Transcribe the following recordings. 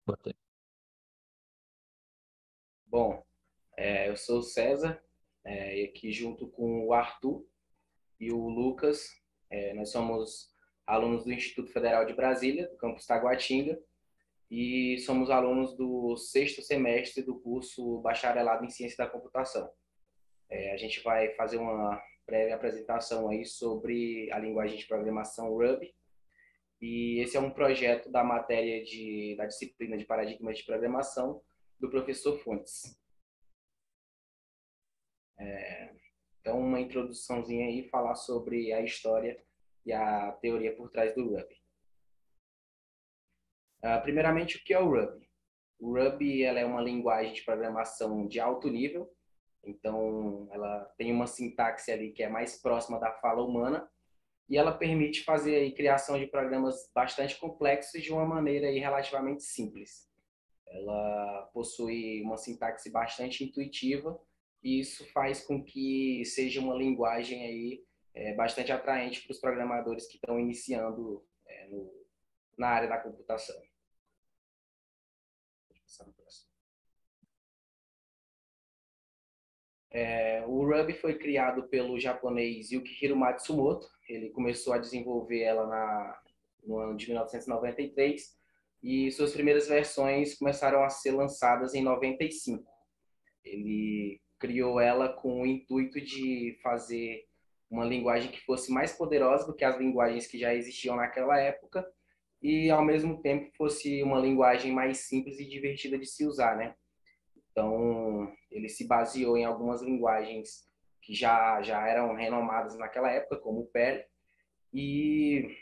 Botei. Bom, eu sou o César, e aqui junto com o Arthur e o Lucas, nós somos alunos do Instituto Federal de Brasília, do campus Taguatinga, e somos alunos do sexto semestre do curso Bacharelado em Ciência da Computação. A gente vai fazer uma breve apresentação aí sobre a linguagem de programação Ruby, e esse é um projeto da matéria da disciplina de paradigmas de programação do professor Fontes. Então, uma introduçãozinha aí, falar sobre a história e a teoria por trás do Ruby. Primeiramente, o que é o Ruby? O Ruby ela é uma linguagem de programação de alto nível, então ela tem uma sintaxe ali que é mais próxima da fala humana e ela permite fazer aí criação de programas bastante complexos de uma maneira aí relativamente simples. Ela possui uma sintaxe bastante intuitiva e isso faz com que seja uma linguagem aí bastante atraente para os programadores que estão iniciando na área da computação. O Ruby foi criado pelo japonês Yukihiro Matsumoto. Ele começou a desenvolver ela no ano de 1993 e suas primeiras versões começaram a ser lançadas em 95. Ele criou ela com o intuito de fazer uma linguagem que fosse mais poderosa do que as linguagens que já existiam naquela época e, ao mesmo tempo, fosse uma linguagem mais simples e divertida de se usar, né? Então, ele se baseou em algumas linguagens que já eram renomadas naquela época, como o Perl, e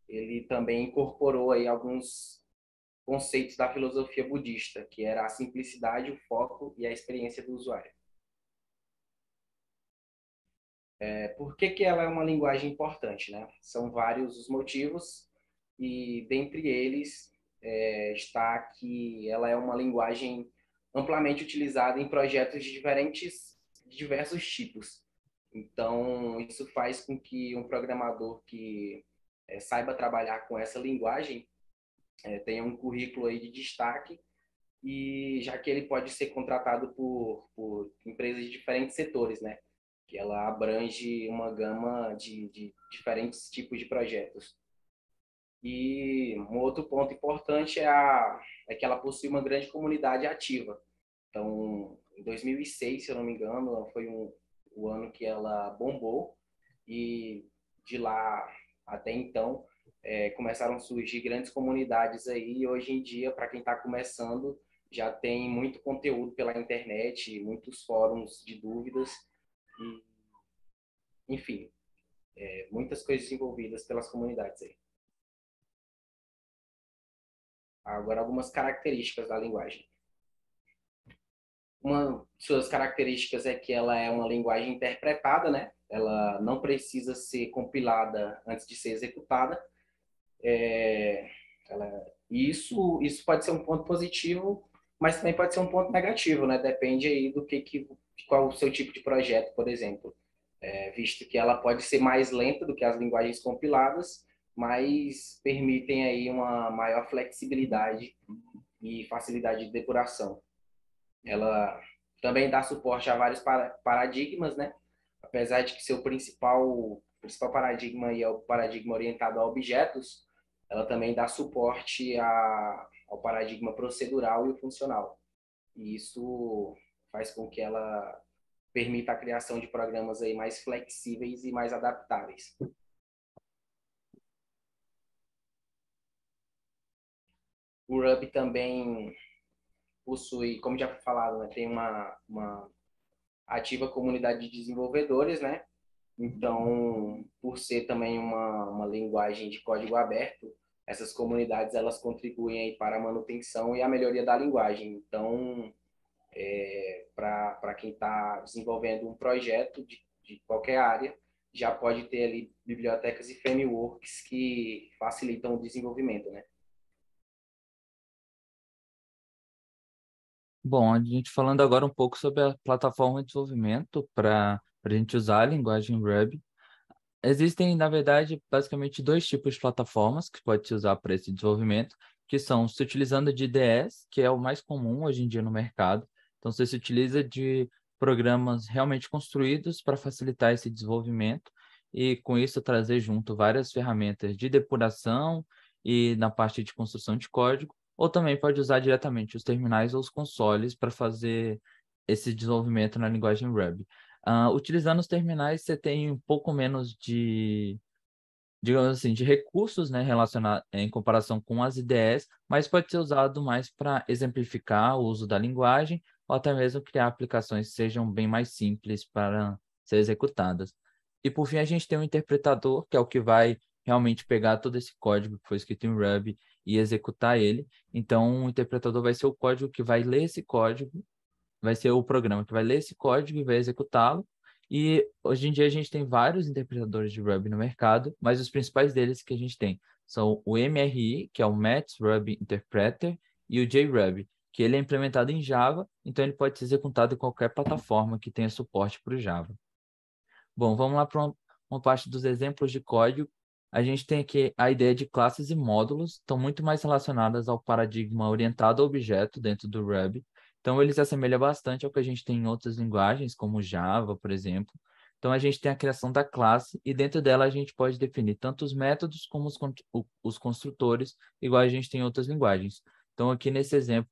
ele também incorporou aí alguns conceitos da filosofia budista, que era a simplicidade, o foco e a experiência do usuário. Por que ela é uma linguagem importante, né? São vários os motivos e dentre eles está que ela é uma linguagem amplamente utilizada em projetos de diversos tipos. Então, isso faz com que um programador que saiba trabalhar com essa linguagem tenha um currículo aí de destaque e já que ele pode ser contratado por empresas de diferentes setores, né? Que ela abrange uma gama de diferentes tipos de projetos. E um outro ponto importante é que ela possui uma grande comunidade ativa. Então, em 2006, se eu não me engano, foi o ano que ela bombou e de lá até então começaram a surgir grandes comunidades aí e hoje em dia, para quem está começando, já tem muito conteúdo pela internet, muitos fóruns de dúvidas e, enfim, muitas coisas envolvidas pelas comunidades aí. Agora, algumas características da linguagem. Uma de suas características é que ela é uma linguagem interpretada, né? Ela não precisa ser compilada antes de ser executada. Isso pode ser um ponto positivo, mas também pode ser um ponto negativo, né? Depende aí de qual o seu tipo de projeto, por exemplo. Visto que ela pode ser mais lenta do que as linguagens compiladas, mas permitem aí uma maior flexibilidade e facilidade de depuração. Ela também dá suporte a vários paradigmas, né? Apesar de que seu principal paradigma é o paradigma orientado a objetos, ela também dá suporte ao paradigma procedural e o funcional. E isso faz com que ela permita a criação de programas aí mais flexíveis e mais adaptáveis. O Ruby também possui, como já foi falado, né, tem uma ativa comunidade de desenvolvedores, né? Então, por ser também uma linguagem de código aberto, essas comunidades elas contribuem aí para a manutenção e a melhoria da linguagem. Então, para quem está desenvolvendo um projeto de qualquer área, já pode ter ali bibliotecas e frameworks que facilitam o desenvolvimento, né? Bom, a gente falando agora um pouco sobre a plataforma de desenvolvimento para a gente usar a linguagem Ruby. Existem, na verdade, basicamente dois tipos de plataformas que pode se usar para esse desenvolvimento, que são se utilizando de IDEs, que é o mais comum hoje em dia no mercado. Então, você se utiliza de programas realmente construídos para facilitar esse desenvolvimento e, com isso, trazer junto várias ferramentas de depuração e na parte de construção de código, ou também pode usar diretamente os terminais ou os consoles para fazer esse desenvolvimento na linguagem Ruby. Utilizando os terminais, você tem um pouco menos de, digamos assim, de recursos, né, relacionados em comparação com as IDEs, mas pode ser usado mais para exemplificar o uso da linguagem ou até mesmo criar aplicações que sejam bem mais simples para ser executadas. E por fim, a gente tem um interpretador, que é o que vai realmente pegar todo esse código que foi escrito em Ruby e executar ele. Então, o interpretador vai ser o código que vai ler esse código, vai ser o programa que vai ler esse código e vai executá-lo. E hoje em dia a gente tem vários interpretadores de Ruby no mercado, mas os principais deles que a gente tem são o MRI, que é o Maths Ruby Interpreter, e o JRuby, que ele é implementado em Java, então ele pode ser executado em qualquer plataforma que tenha suporte para o Java. Bom, vamos lá para uma parte dos exemplos de código. A gente tem aqui a ideia de classes e módulos, estão muito mais relacionadas ao paradigma orientado a objeto dentro do Ruby. Então, ele se assemelha bastante ao que a gente tem em outras linguagens, como Java, por exemplo. Então, a gente tem a criação da classe e dentro dela a gente pode definir tanto os métodos como os construtores, igual a gente tem em outras linguagens. Então, aqui nesse exemplo,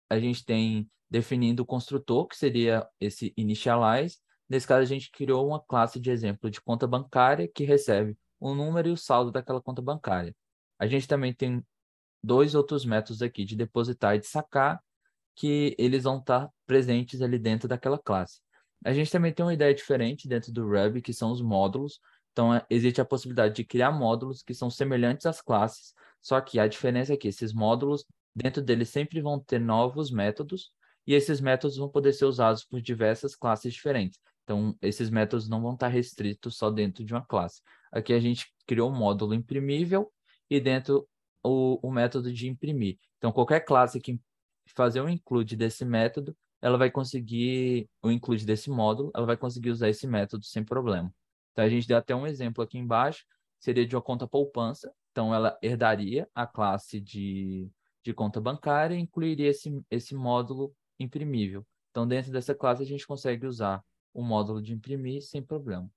a gente tem definindo o construtor, que seria esse initialize. Nesse caso, a gente criou uma classe de exemplo de conta bancária que recebe o número e o saldo daquela conta bancária. A gente também tem dois outros métodos aqui, de depositar e de sacar, que eles vão estar presentes ali dentro daquela classe. A gente também tem uma ideia diferente dentro do Ruby, que são os módulos. Então, existe a possibilidade de criar módulos que são semelhantes às classes, só que a diferença é que esses módulos, dentro deles, sempre vão ter novos métodos, e esses métodos vão poder ser usados por diversas classes diferentes. Então, esses métodos não vão estar restritos só dentro de uma classe. Aqui a gente criou um módulo imprimível e dentro o método de imprimir. Então, qualquer classe que fazer um include desse método, ela vai conseguir, o include desse módulo, ela vai conseguir usar esse método sem problema. Então, a gente deu até um exemplo aqui embaixo, seria de uma conta poupança. Então, ela herdaria a classe de conta bancária e incluiria esse módulo imprimível. Então, dentro dessa classe, a gente consegue usar o módulo de imprimir sem problema.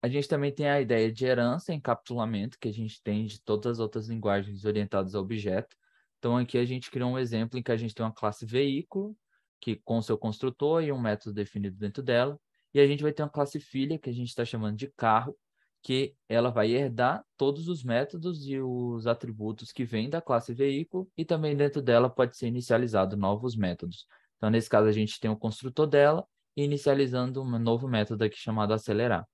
A gente também tem a ideia de herança, encapsulamento, que a gente tem de todas as outras linguagens orientadas a objeto. Então, aqui a gente criou um exemplo em que a gente tem uma classe veículo, que com seu construtor e um método definido dentro dela. E a gente vai ter uma classe filha, que a gente está chamando de carro, que ela vai herdar todos os métodos e os atributos que vêm da classe veículo, e também dentro dela pode ser inicializado novos métodos. Então, nesse caso, a gente tem o construtor dela, e inicializando um novo método aqui chamado acelerar.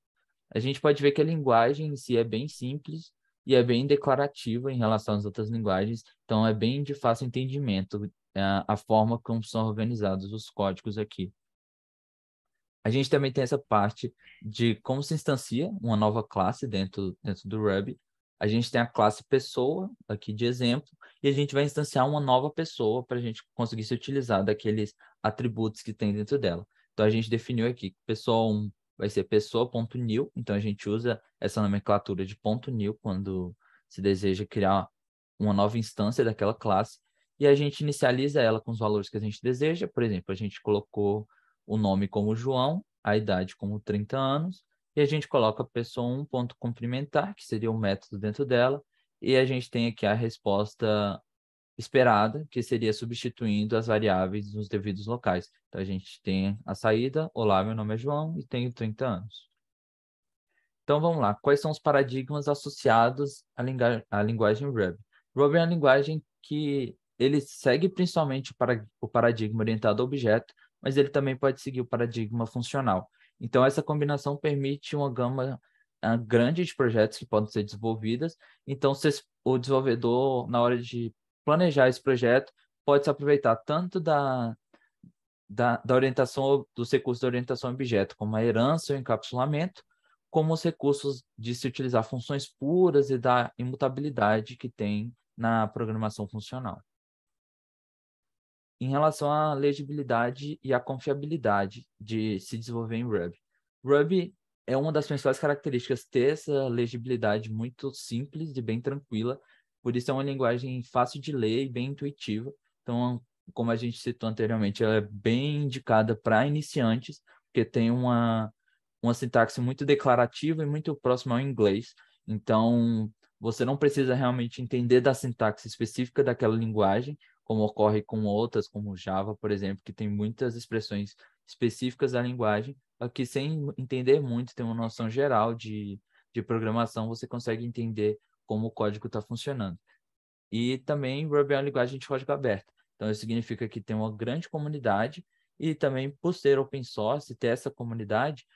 A gente pode ver que a linguagem em si é bem simples e é bem declarativa em relação às outras linguagens, então é bem de fácil entendimento a forma como são organizados os códigos aqui. A gente também tem essa parte de como se instancia uma nova classe dentro do Ruby. A gente tem a classe pessoa, aqui de exemplo, e a gente vai instanciar uma nova pessoa para a gente conseguir se utilizar daqueles atributos que tem dentro dela. Então, a gente definiu aqui que pessoa 1 vai ser pessoa.new, então a gente usa essa nomenclatura de .new quando se deseja criar uma nova instância daquela classe, e a gente inicializa ela com os valores que a gente deseja. Por exemplo, a gente colocou o nome como João, a idade como 30 anos, e a gente coloca pessoa 1 ponto cumprimentar, que seria o método dentro dela, e a gente tem aqui a resposta esperada, que seria substituindo as variáveis nos devidos locais. Então, a gente tem a saída, olá, meu nome é João e tenho 30 anos. Então, vamos lá. Quais são os paradigmas associados à linguagem Ruby? Ruby é uma linguagem que ele segue principalmente o paradigma orientado a objeto, mas ele também pode seguir o paradigma funcional. Então, essa combinação permite uma gama grande de projetos que podem ser desenvolvidas. Então, o desenvolvedor, na hora de planejar esse projeto, pode se aproveitar tanto da orientação, dos recursos da orientação a objeto, como a herança e o encapsulamento, como os recursos de se utilizar funções puras e da imutabilidade que tem na programação funcional. Em relação à legibilidade e à confiabilidade de se desenvolver em Ruby. Ruby é uma das principais características ter essa legibilidade muito simples e bem tranquila. Por isso é uma linguagem fácil de ler e bem intuitiva. Então, como a gente citou anteriormente, ela é bem indicada para iniciantes, porque tem uma sintaxe muito declarativa e muito próxima ao inglês. Então, você não precisa realmente entender da sintaxe específica daquela linguagem, como ocorre com outras, como Java, por exemplo, que tem muitas expressões específicas da linguagem, aqui sem entender muito, ter uma noção geral de programação, você consegue entender como o código está funcionando. E também Ruby é uma linguagem de código aberto. Então, isso significa que tem uma grande comunidade e também, por ser open source, ter essa comunidade,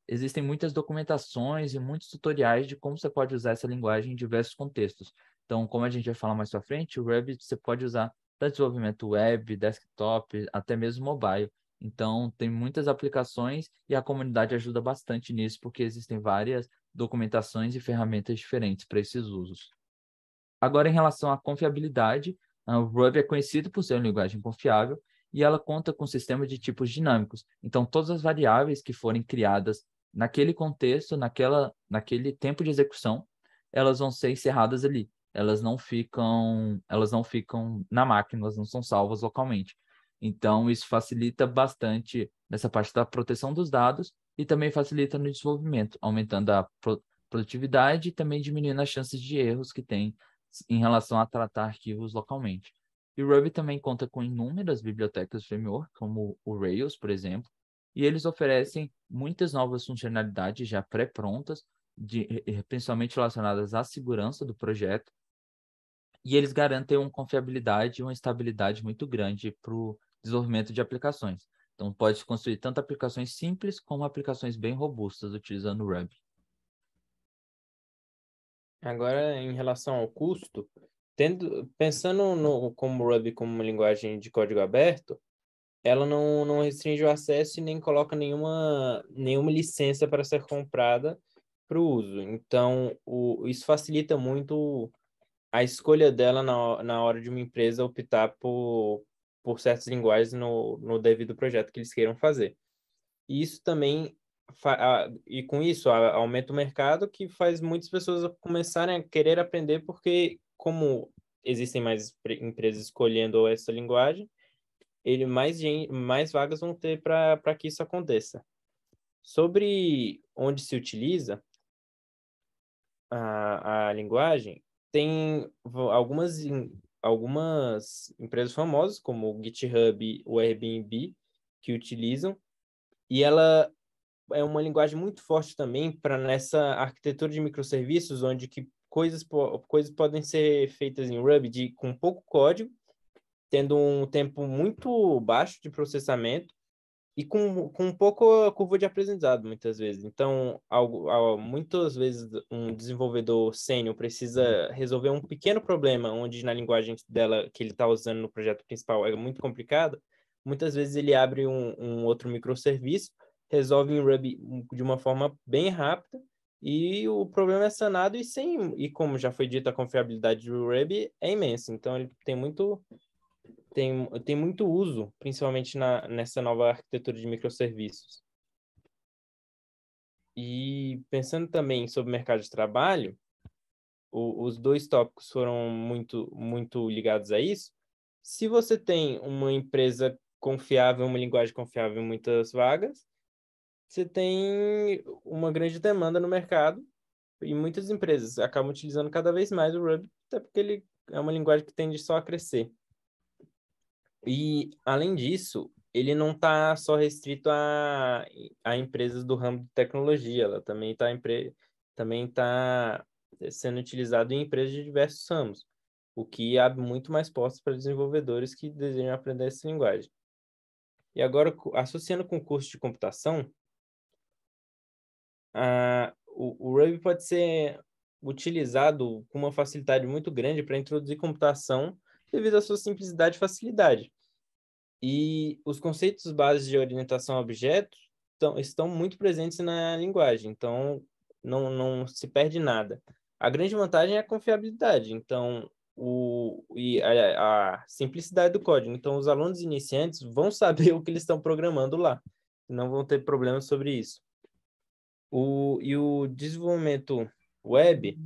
existem muitas documentações e muitos tutoriais de como você pode usar essa linguagem em diversos contextos. Então, como a gente vai falar mais para frente, o Ruby você pode usar para desenvolvimento web, desktop, até mesmo mobile. Então, tem muitas aplicações e a comunidade ajuda bastante nisso, porque existem várias documentações e ferramentas diferentes para esses usos. Agora, em relação à confiabilidade, o Ruby é conhecido por ser uma linguagem confiável e ela conta com um sistema de tipos dinâmicos. Então, todas as variáveis que forem criadas naquele contexto, naquele tempo de execução, elas vão ser encerradas ali. Elas não ficam na máquina, elas não são salvas localmente. Então, isso facilita bastante nessa parte da proteção dos dados e também facilita no desenvolvimento, aumentando a produtividade e também diminuindo as chances de erros que tem em relação a tratar arquivos localmente. E o Ruby também conta com inúmeras bibliotecas framework, como o Rails, por exemplo, e eles oferecem muitas novas funcionalidades já pré-prontas, principalmente relacionadas à segurança do projeto, e eles garantem uma confiabilidade e uma estabilidade muito grande para o desenvolvimento de aplicações. Então, pode construir tanto aplicações simples como aplicações bem robustas utilizando o Ruby. Agora, em relação ao custo, pensando como Ruby como uma linguagem de código aberto, ela não restringe o acesso e nem coloca nenhuma licença para ser comprada para o uso. Então, isso facilita muito a escolha dela na hora de uma empresa optar por certas linguagens no devido projeto que eles queiram fazer. E isso também, e com isso, aumenta o mercado que faz muitas pessoas começarem a querer aprender, porque como existem mais empresas escolhendo essa linguagem, mais vagas vão ter para que isso aconteça. Sobre onde se utiliza a linguagem, tem algumas empresas famosas, como o GitHub, o Airbnb, que utilizam, e ela é uma linguagem muito forte também para nessa arquitetura de microserviços, onde que coisas podem ser feitas em Ruby com pouco código, tendo um tempo muito baixo de processamento e com pouco curva de aprendizado, muitas vezes. Então, muitas vezes um desenvolvedor sênior precisa resolver um pequeno problema, onde na linguagem dela que ele está usando no projeto principal é muito complicado. Muitas vezes ele abre um outro microserviço, resolve em Ruby de uma forma bem rápida e o problema é sanado e como já foi dito, a confiabilidade do Ruby é imensa. Então, ele tem muito uso, principalmente nessa nova arquitetura de microserviços. E pensando também sobre o mercado de trabalho, os dois tópicos foram muito ligados a isso. Se você tem uma empresa confiável, uma linguagem confiável em muitas vagas, você tem uma grande demanda no mercado e muitas empresas acabam utilizando cada vez mais o Ruby, até porque ele é uma linguagem que tende só a crescer. E, além disso, ele não está só restrito a empresas do ramo de tecnologia, ela também tá sendo utilizado em empresas de diversos ramos, o que abre muito mais portas para desenvolvedores que desejam aprender essa linguagem. E agora, associando com o curso de computação, o Ruby pode ser utilizado com uma facilidade muito grande para introduzir computação devido à sua simplicidade e facilidade. E os conceitos básicos de orientação a objetos estão muito presentes na linguagem, então não se perde nada. A grande vantagem é a confiabilidade, então, a simplicidade do código. Então, os alunos iniciantes vão saber o que eles estão programando lá, não vão ter problemas sobre isso. E o desenvolvimento web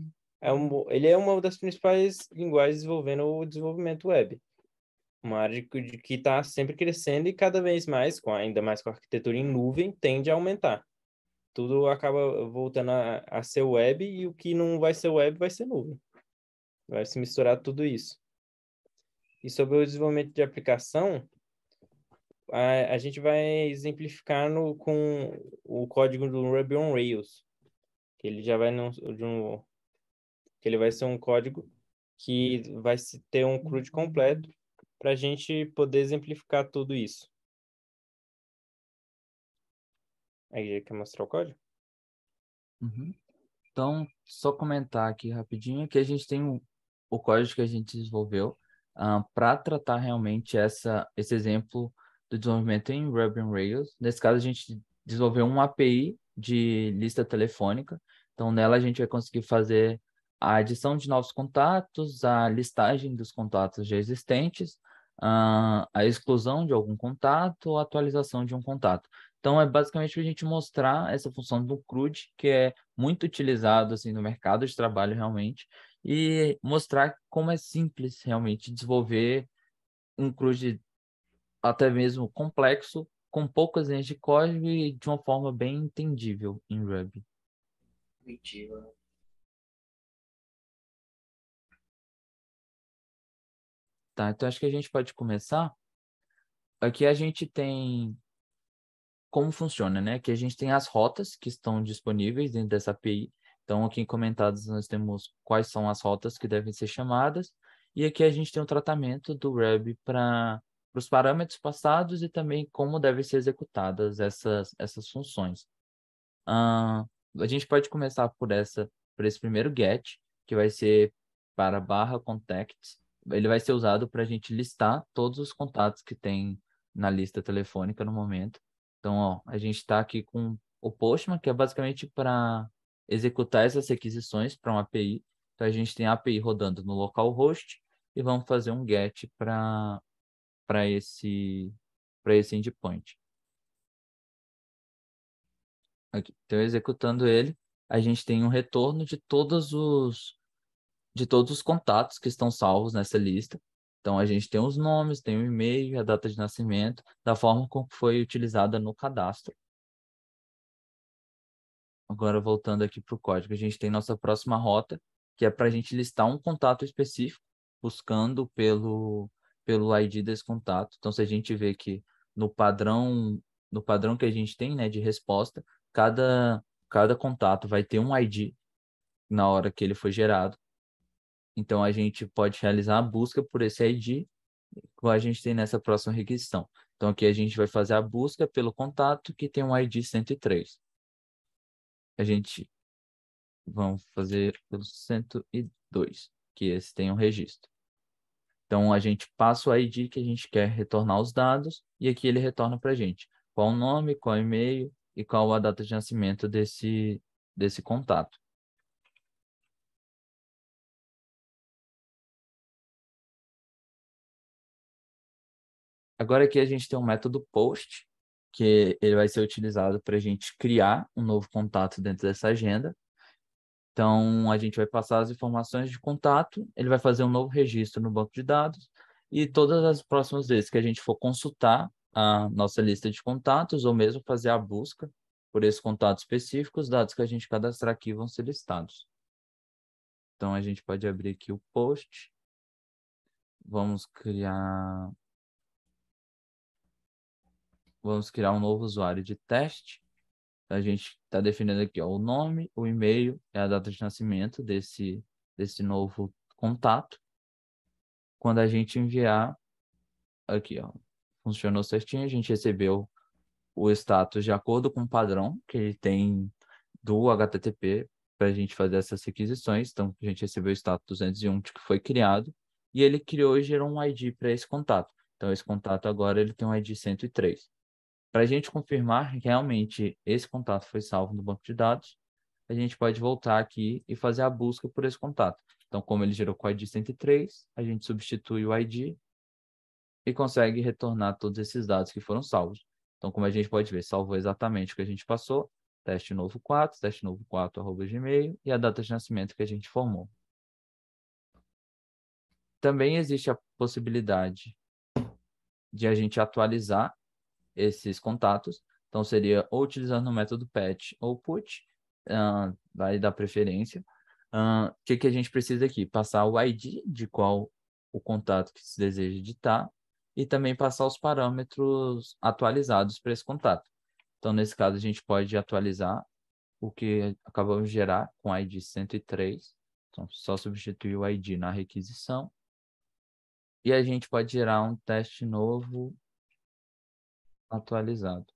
ele é uma das principais linguagens desenvolvendo o desenvolvimento web. Uma área que está sempre crescendo e cada vez mais, ainda mais com a arquitetura em nuvem, tende a aumentar. Tudo acaba voltando a ser web e o que não vai ser web vai ser nuvem. Vai se misturar tudo isso. E sobre o desenvolvimento de aplicação, a gente vai exemplificar com o código do Ruby on Rails, que ele já vai que ele vai ser um código que vai ter um CRUD completo para a gente poder exemplificar tudo isso. Aí, quer mostrar o código? Uhum. Então, só comentar aqui rapidinho que a gente tem o código que a gente desenvolveu para tratar realmente esse exemplo do desenvolvimento em Ruby on Rails. Nesse caso, a gente desenvolveu uma API de lista telefônica. Então, nela a gente vai conseguir fazer a adição de novos contatos, a listagem dos contatos já existentes, a exclusão de algum contato ou a atualização de um contato. Então, é basicamente para a gente mostrar essa função do CRUD, que é muito utilizado assim, no mercado de trabalho realmente, e mostrar como é simples realmente desenvolver um CRUD até mesmo complexo, com poucas linhas de código e de uma forma bem entendível em Ruby. Intuitiva. Tá, então acho que a gente pode começar. Aqui a gente tem como funciona, né? Que a gente tem as rotas que estão disponíveis dentro dessa API. Então, aqui em comentados nós temos quais são as rotas que devem ser chamadas. E aqui a gente tem o tratamento do Ruby para os parâmetros passados e também como devem ser executadas essas funções. A gente pode começar por esse primeiro get, que vai ser para barra contacts. Ele vai ser usado para a gente listar todos os contatos que tem na lista telefônica no momento. Então, ó, a gente está aqui com o Postman, que é basicamente para executar essas requisições para uma API. Então, a gente tem a API rodando no localhost e vamos fazer um get para esse endpoint. Aqui. Então, executando ele, a gente tem um retorno de todos os contatos que estão salvos nessa lista. Então, a gente tem os nomes, tem o e-mail, a data de nascimento, da forma como foi utilizada no cadastro. Agora, voltando aqui para o código, a gente tem nossa próxima rota, que é para a gente listar um contato específico, buscando pelo ID desse contato. Então, se a gente vê que no padrão que a gente tem, né, de resposta, cada contato vai ter um ID na hora que ele foi gerado. Então, a gente pode realizar a busca por esse ID, como a gente tem nessa próxima requisição. Então, aqui a gente vai fazer a busca pelo contato que tem um ID 103. A gente vamos fazer pelo 102, que esse tem um registro. Então, a gente passa o ID que a gente quer retornar os dados e aqui ele retorna para a gente qual o nome, qual o e-mail e qual a data de nascimento desse contato. Agora aqui a gente tem um método post, que ele vai ser utilizado para a gente criar um novo contato dentro dessa agenda. Então, a gente vai passar as informações de contato, ele vai fazer um novo registro no banco de dados e todas as próximas vezes que a gente for consultar a nossa lista de contatos ou mesmo fazer a busca por esse contato específico, os dados que a gente cadastrar aqui vão ser listados. Então, a gente pode abrir aqui o post. Vamos criar um novo usuário de teste. A gente está definindo aqui ó, o nome, o e-mail e a data de nascimento desse novo contato. Quando a gente enviar, aqui, ó, funcionou certinho, a gente recebeu o status de acordo com o padrão que ele tem do HTTP para a gente fazer essas requisições. Então, a gente recebeu o status 201 que foi criado e ele criou e gerou um ID para esse contato. Então, esse contato agora ele tem um ID 103. Para a gente confirmar que realmente esse contato foi salvo no banco de dados, a gente pode voltar aqui e fazer a busca por esse contato. Então, como ele gerou com o ID 103, a gente substitui o ID e consegue retornar todos esses dados que foram salvos. Então, como a gente pode ver, salvou exatamente o que a gente passou teste novo 4, teste novo 4, @gmail, e a data de nascimento que a gente formou. Também existe a possibilidade de a gente atualizar esses contatos. Então, seria ou utilizando o método PET ou PUT, vai dar preferência. O que a gente precisa aqui? Passar o ID de qual o contato que se deseja editar e também passar os parâmetros atualizados para esse contato. Então, nesse caso, a gente pode atualizar o que acabamos de gerar com o ID 103. Então, só substituir o ID na requisição. E a gente pode gerar um teste novo atualizado.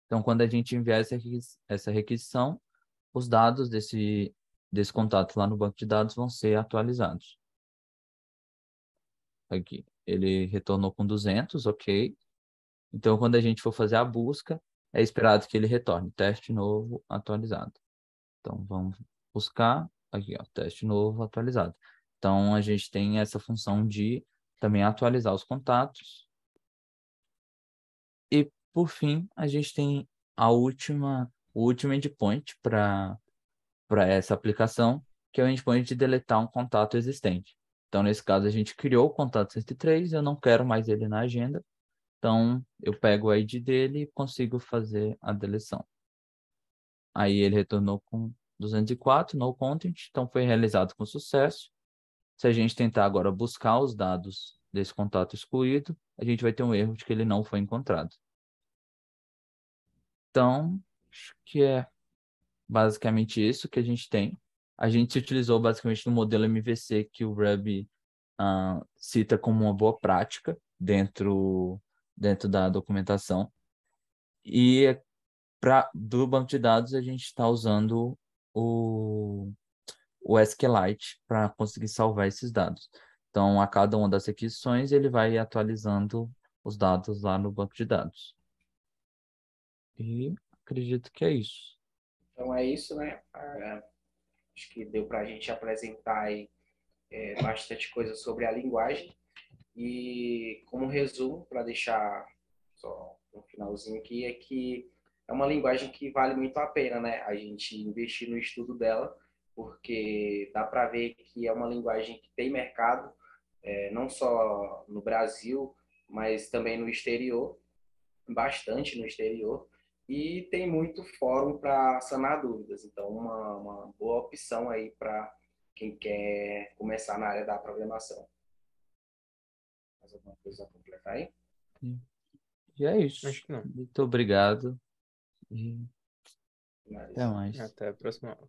Então, quando a gente enviar essa requisição, os dados desse contato lá no banco de dados vão ser atualizados. Aqui, ele retornou com 200, ok. Então, quando a gente for fazer a busca, é esperado que ele retorne teste novo atualizado. Então, vamos buscar aqui, ó, teste novo atualizado. Então, a gente tem essa função de também atualizar os contatos. E, por fim, a gente tem o último endpoint para essa aplicação, que é o endpoint de deletar um contato existente. Então, nesse caso, a gente criou o contato 103, eu não quero mais ele na agenda, então eu pego o ID dele e consigo fazer a deleção. Aí ele retornou com 204, no content, então foi realizado com sucesso. Se a gente tentar agora buscar os dados desse contato excluído, a gente vai ter um erro de que ele não foi encontrado. Então, acho que é basicamente isso que a gente tem. A gente se utilizou basicamente no modelo MVC que o Ruby cita como uma boa prática dentro da documentação. E do banco de dados a gente está usando o SQLite para conseguir salvar esses dados. Então, a cada uma das requisições, ele vai atualizando os dados lá no banco de dados. E acredito que é isso. Então é isso, né? Acho que deu para a gente apresentar aí, bastante coisa sobre a linguagem. E como resumo, para deixar só um finalzinho aqui, é que é uma linguagem que vale muito a pena, né? A gente investir no estudo dela, porque dá para ver que é uma linguagem que tem mercado, não só no Brasil, mas também no exterior, bastante no exterior, e tem muito fórum para sanar dúvidas. Então, uma boa opção aí para quem quer começar na área da programação. Mais alguma coisa a completar aí? E é isso. Acho que não. Muito obrigado. E até Finalizar. mais. Até a próxima aula.